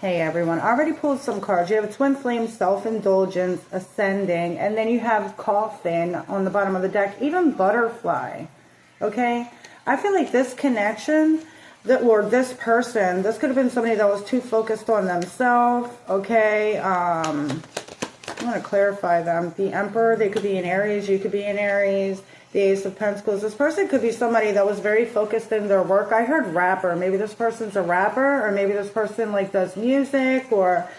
Hey everyone, I already pulled some cards. You have a twin flame, self-indulgence, ascending, and then you have coffin on the bottom of the deck, even butterfly. Okay? I feel like this connection, or this person, this could have been somebody that was too focused on themselves. Okay? I'm going to clarify them. The Emperor, they could be in Aries, you could be in Aries. The Ace of Pentacles. This person could be somebody that was very focused in their work. I heard rapper. Maybe this person's a rapper, or maybe this person like does music, or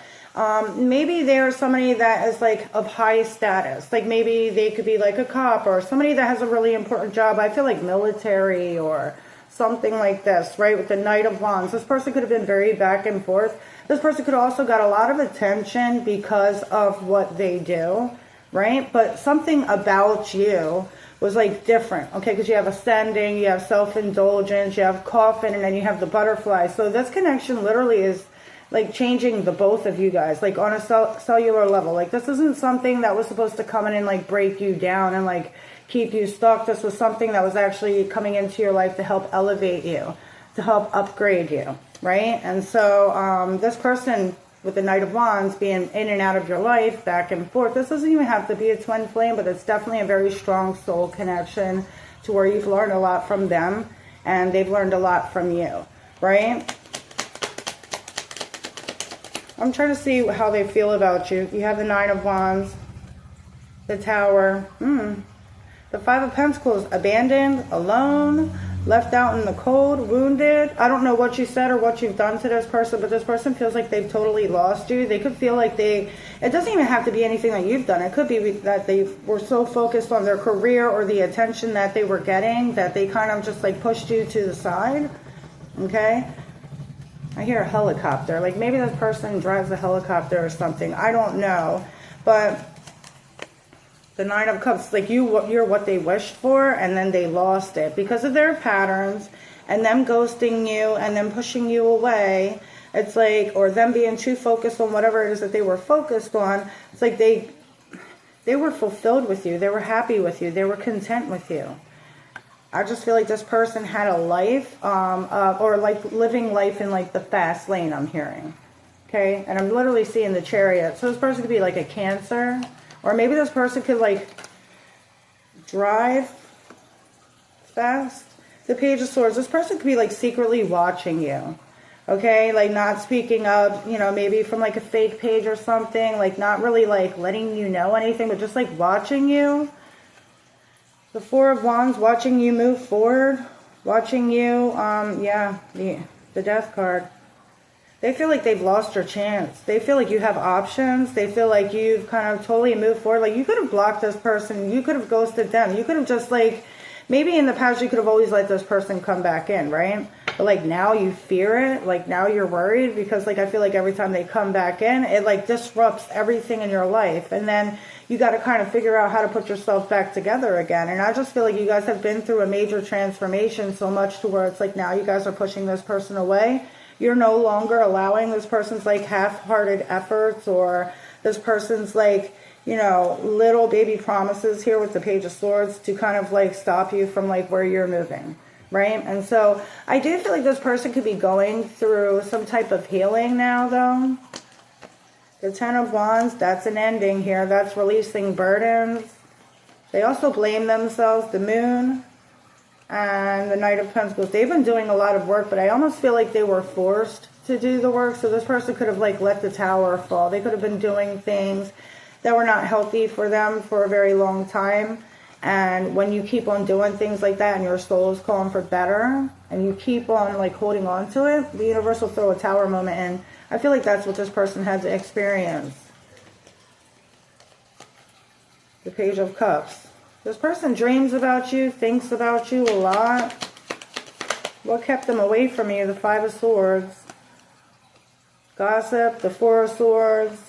maybe they're somebody that is like of high status. Like maybe they could be like a cop or somebody that has a really important job. I feel like military or something like this, right? With the Knight of Wands. This person could have been very back and forth. This person could also got a lot of attention because of what they do, right? But something about you was like different, okay? Because you have ascending, you have self-indulgence, you have coffin, and then you have the butterfly. So this connection literally is like changing the both of you guys, like on a cellular level. Like this isn't something that was supposed to come in and like break you down and like keep you stuck. This was something that was actually coming into your life to help elevate you, to help upgrade you, right? And so this person with the Knight of Wands being in and out of your life, back and forth. This doesn't even have to be a twin flame, but it's definitely a very strong soul connection to where you've learned a lot from them and they've learned a lot from you, right? I'm trying to see how they feel about you. You have the Nine of Wands, the Tower, the Five of Pentacles, abandoned, alone, left out in the cold, wounded. I don't know what you said or what you've done to this person, but this person feels like they've totally lost you. They could feel like it doesn't even have to be anything that you've done. It could be that they were so focused on their career or the attention that they were getting that they kind of just like pushed you to the side. Okay? I hear a helicopter. Like maybe this person drives a helicopter or something. I don't know. But the Nine of Cups, like you're what they wished for, and then they lost it because of their patterns and them ghosting you and them pushing you away. It's like, or them being too focused on whatever it is that they were focused on. It's like they were fulfilled with you. They were happy with you. They were content with you. I just feel like this person had a life, or like living life in like the fast lane, I'm hearing. Okay, and I'm literally seeing the Chariot. So this person could be like a Cancer. Or maybe this person could like drive fast. The Page of Swords. This person could be like secretly watching you. Okay? Like not speaking up, you know, maybe from like a fake page or something. Like not really like letting you know anything, but just like watching you. The Four of Wands, watching you move forward. Watching you, yeah, the Death card. They feel like they've lost your chance. They feel like you have options. They feel like you've kind of totally moved forward. Like you could have blocked this person. You could have ghosted them. You could have just like, maybe in the past you could have always let this person come back in, right? But like now you fear it. Like now you're worried because like I feel like every time they come back in, it like disrupts everything in your life. And then you got to kind of figure out how to put yourself back together again. And I just feel like you guys have been through a major transformation so much to where it's like now you guys are pushing this person away. You're no longer allowing this person's like half-hearted efforts or this person's like, you know, little baby promises here with the Page of Swords to kind of like stop you from like where you're moving, right? And so I do feel like this person could be going through some type of healing now though. The Ten of Wands, that's an ending here. That's releasing burdens. They also blame themselves. The Moon and the Knight of Pentacles. They've been doing a lot of work, but I almost feel like they were forced to do the work. So this person could have like let the tower fall. They could have been doing things that were not healthy for them for a very long time. And when you keep on doing things like that and your soul is calling for better and you keep on like holding on to it, the universe will throw a tower moment in. I feel like that's what this person had to experience. The Page of Cups. This person dreams about you, thinks about you a lot. What kept them away from you? The Five of Swords. Gossip, the Four of Swords,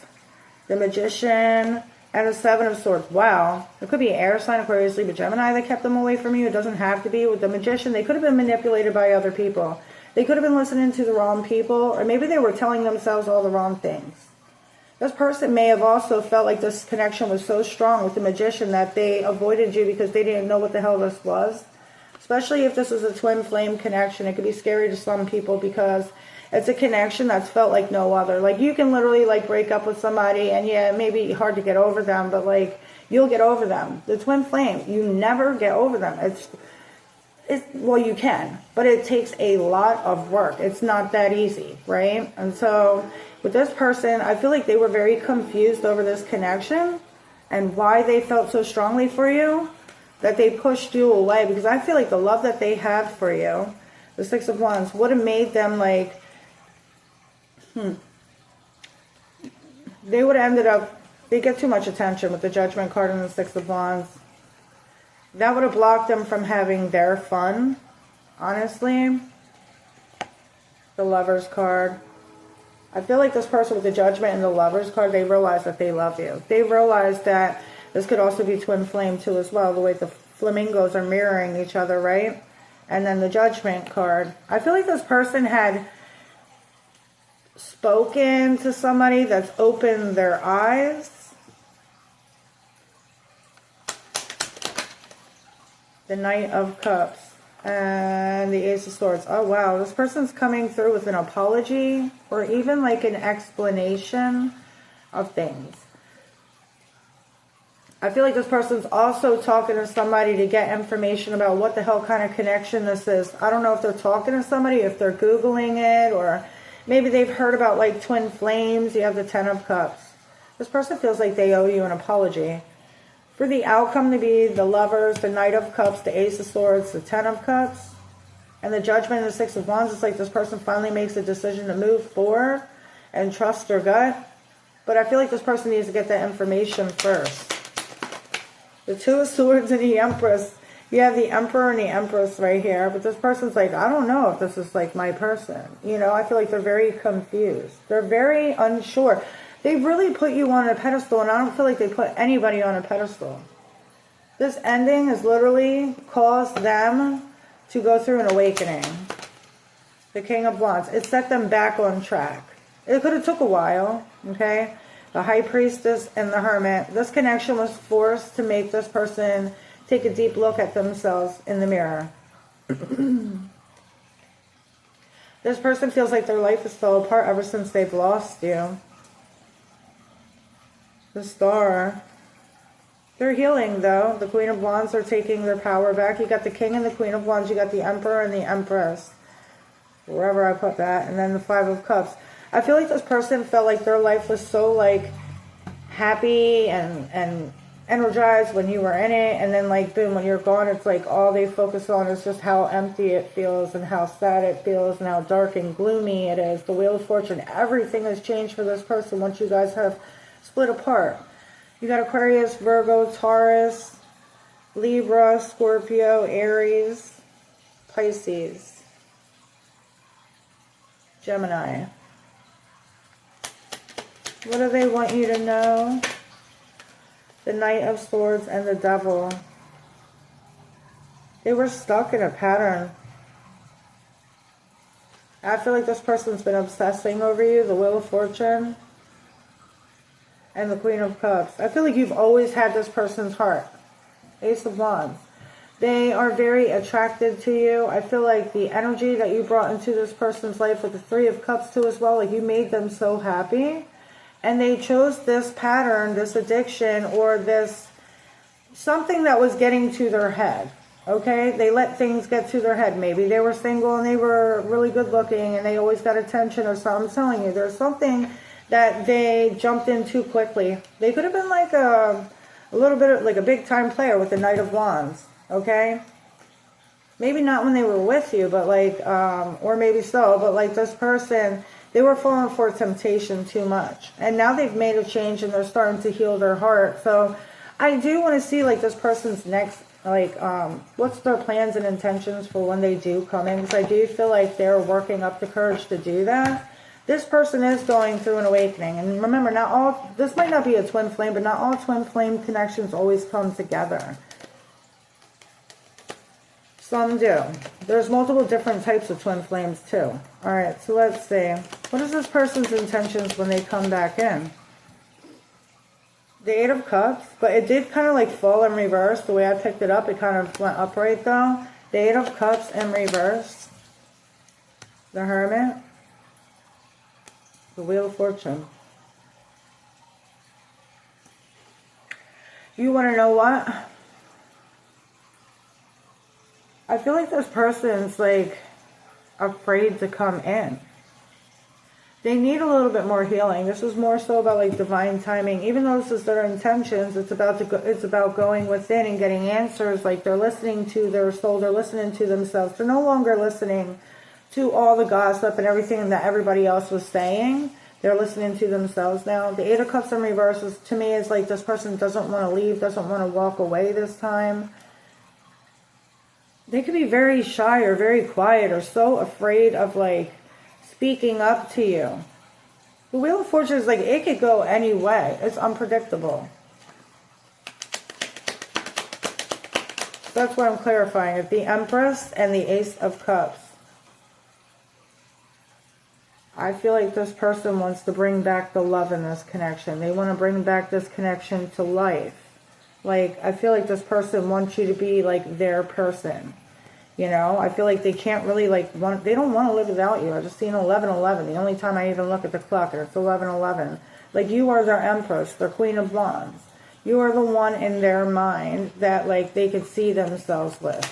the Magician, and the Seven of Swords. Wow. It could be air sign, Aquarius, Libra, Gemini that kept them away from you. It doesn't have to be. With the Magician, they could have been manipulated by other people. They could have been listening to the wrong people, or maybe they were telling themselves all the wrong things. This person may have also felt like this connection was so strong with the Magician that they avoided you because they didn't know what the hell this was. Especially if this is a twin flame connection. It could be scary to some people because It's a connection that's felt like no other. Like, you can literally, like, break up with somebody, and yeah, it may be hard to get over them, but, like, you'll get over them. The twin flame, you never get over them. Well, you can, but it takes a lot of work. It's not that easy, right? And so, with this person, I feel like they were very confused over this connection and why they felt so strongly for you that they pushed you away, because I feel like the love that they had for you, the Six of Wands, would have made them like, they would have ended up, they get too much attention with the Judgment card and the Six of Wands. That would have blocked them from having their fun, honestly. The Lovers card. I feel like this person with the Judgment and the Lovers card, they realize that they love you. They realize that this could also be twin flame too as well, the way the flamingos are mirroring each other, right? And then the Judgment card. I feel like this person had spoken to somebody that's opened their eyes. The Knight of Cups and the Ace of Swords. Oh wow, this person's coming through with an apology or even like an explanation of things. I feel like this person's also talking to somebody to get information about what the hell kind of connection this is. I don't know if they're talking to somebody, if they're Googling it, or maybe they've heard about like twin flames. You have the Ten of Cups. This person feels like they owe you an apology. For the outcome to be the Lovers, the Knight of Cups, the Ace of Swords, the Ten of Cups, and the Judgment and the Six of Wands, it's like this person finally makes a decision to move forward and trust their gut. But I feel like this person needs to get that information first. The Two of Swords and the Empress. You have the Emperor and the Empress right here. But this person's like, I don't know if this is like my person. You know, I feel like they're very confused. They're very unsure. They really put you on a pedestal, and I don't feel like they put anybody on a pedestal. This ending has literally caused them to go through an awakening. The King of Wands. It set them back on track. It could have took a while, okay? The High Priestess and the Hermit. This connection was forced to make this person take a deep look at themselves in the mirror. This person feels like their life is fell apart ever since they've lost you. The Star. They're healing, though. The Queen of Wands are taking their power back. You got the King and the Queen of Wands. You got the Emperor and the Empress. Wherever I put that. And then the Five of Cups. I feel like this person felt like their life was so, like, happy and energized when you were in it. And then, like, boom, when you're gone, it's like all they focus on is just how empty it feels and how sad it feels and how dark and gloomy it is. The Wheel of Fortune. Everything has changed for this person once you guys have split apart. You got Aquarius, Virgo, Taurus, Libra, Scorpio, Aries, Pisces, Gemini. What do they want you to know? The Knight of Swords and the Devil. They were stuck in a pattern. I feel like this person's been obsessing over you. The Wheel of Fortune and the Queen of Cups. I feel like you've always had this person's heart. Ace of Wands. They are very attracted to you. I feel like the energy that you brought into this person's life with the Three of Cups too as well, like you made them so happy. And they chose this pattern, this addiction, or this something that was getting to their head. Okay? They let things get to their head. Maybe they were single and they were really good looking and they always got attention or something. I'm telling you, there's something that they jumped in too quickly. They could have been like a little bit of like a big time player with the Knight of Wands. Okay? Maybe not when they were with you, but like, or maybe so, but like this person, they were falling for temptation too much. And now they've made a change and they're starting to heal their heart. So I do want to see like this person's next, like, what's their plans and intentions for when they do come in. Because I do feel like they're working up the courage to do that. This person is going through an awakening. And remember, not all, this might not be a twin flame, but not all twin flame connections always come together. Some do. There's multiple different types of twin flames too. Alright, so let's see. What is this person's intentions when they come back in? The Eight of Cups, but it did kind of like fall in reverse. The way I picked it up, it kind of went upright though. The Eight of Cups in reverse. The Hermit. The Wheel of Fortune. You want to know what? I feel like this person's like afraid to come in. They need a little bit more healing. This is more so about like divine timing. Even though this is their intentions, it's about going within and getting answers. Like they're listening to their soul, they're listening to themselves. They're no longer listening to all the gossip and everything that everybody else was saying. They're listening to themselves now. The Eight of Cups in reverse is, to me, is like this person doesn't want to leave, doesn't want to walk away this time. They could be very shy or very quiet or so afraid of like speaking up to you. The Wheel of Fortune is like, it could go any way. It's unpredictable. That's what I'm clarifying. It's the Empress and the Ace of Cups. I feel like this person wants to bring back the love in this connection. They want to bring back this connection to life. Like, I feel like this person wants you to be like their person. You know, I feel like they can't really they don't want to live without you. I just seen 11:11. The only time I even look at the clock, and it's 11:11. Like, you are their Empress, their Queen of Wands. You are the one in their mind that like they could see themselves with.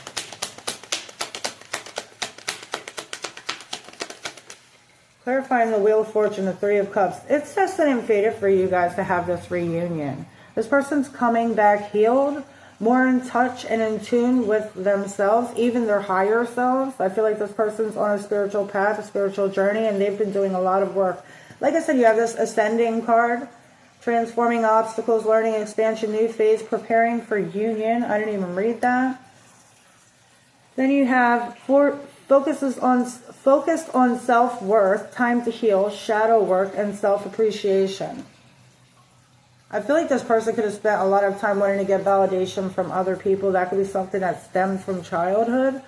Clarifying the Wheel of Fortune, the Three of Cups. It's destined and fated for you guys to have this reunion. This person's coming back healed, more in touch and in tune with themselves, even their higher selves. I feel like this person's on a spiritual path, a spiritual journey, and they've been doing a lot of work. Like I said, you have this Ascending card, transforming obstacles, learning, expansion, new phase, preparing for union. I didn't even read that. Then you have focused on self-worth, time to heal, shadow work, and self-appreciation. I feel like this person could have spent a lot of time wanting to get validation from other people. That could be something that stemmed from childhood.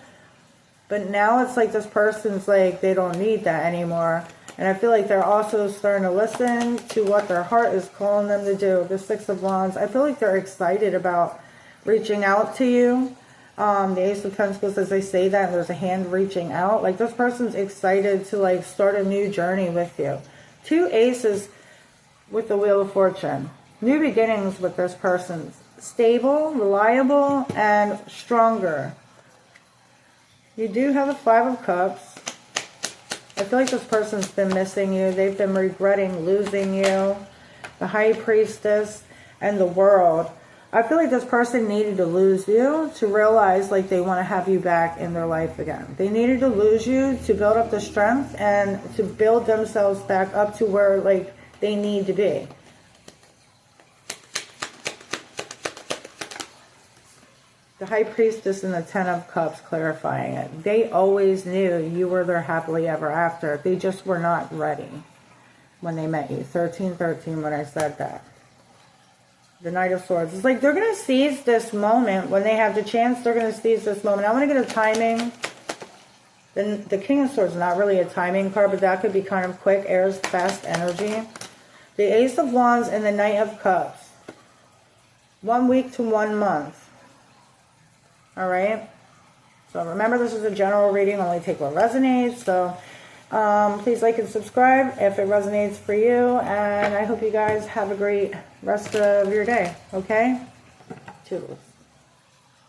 But now it's like this person's like, they don't need that anymore. And I feel like they're also starting to listen to what their heart is calling them to do. The Six of Wands. I feel like they're excited about reaching out to you. The Ace of Pentacles, as they say that, and there's a hand reaching out. Like, this person's excited to like start a new journey with you. Two aces with the Wheel of Fortune. New beginnings with this person. Stable, reliable, and stronger. You do have the Five of Cups. I feel like this person's been missing you. They've been regretting losing you. The High Priestess and the World. I feel like this person needed to lose you to realize like they want to have you back in their life again. They needed to lose you to build up the strength and to build themselves back up to where like they need to be. The High Priestess and the Ten of Cups, clarifying it. They always knew you were their happily ever after. They just were not ready when they met you. 1313 when I said that. The Knight of Swords. It's like they're going to seize this moment when they have the chance. They're going to seize this moment. I want to get a timing. Then the King of Swords is not really a timing card, but that could be kind of quick. Air's fast energy. The Ace of Wands and the Knight of Cups. 1 week to 1 month. Alright, so remember, this is a general reading, only take what resonates. So please like and subscribe if it resonates for you, and I hope you guys have a great rest of your day. Okay, toodles.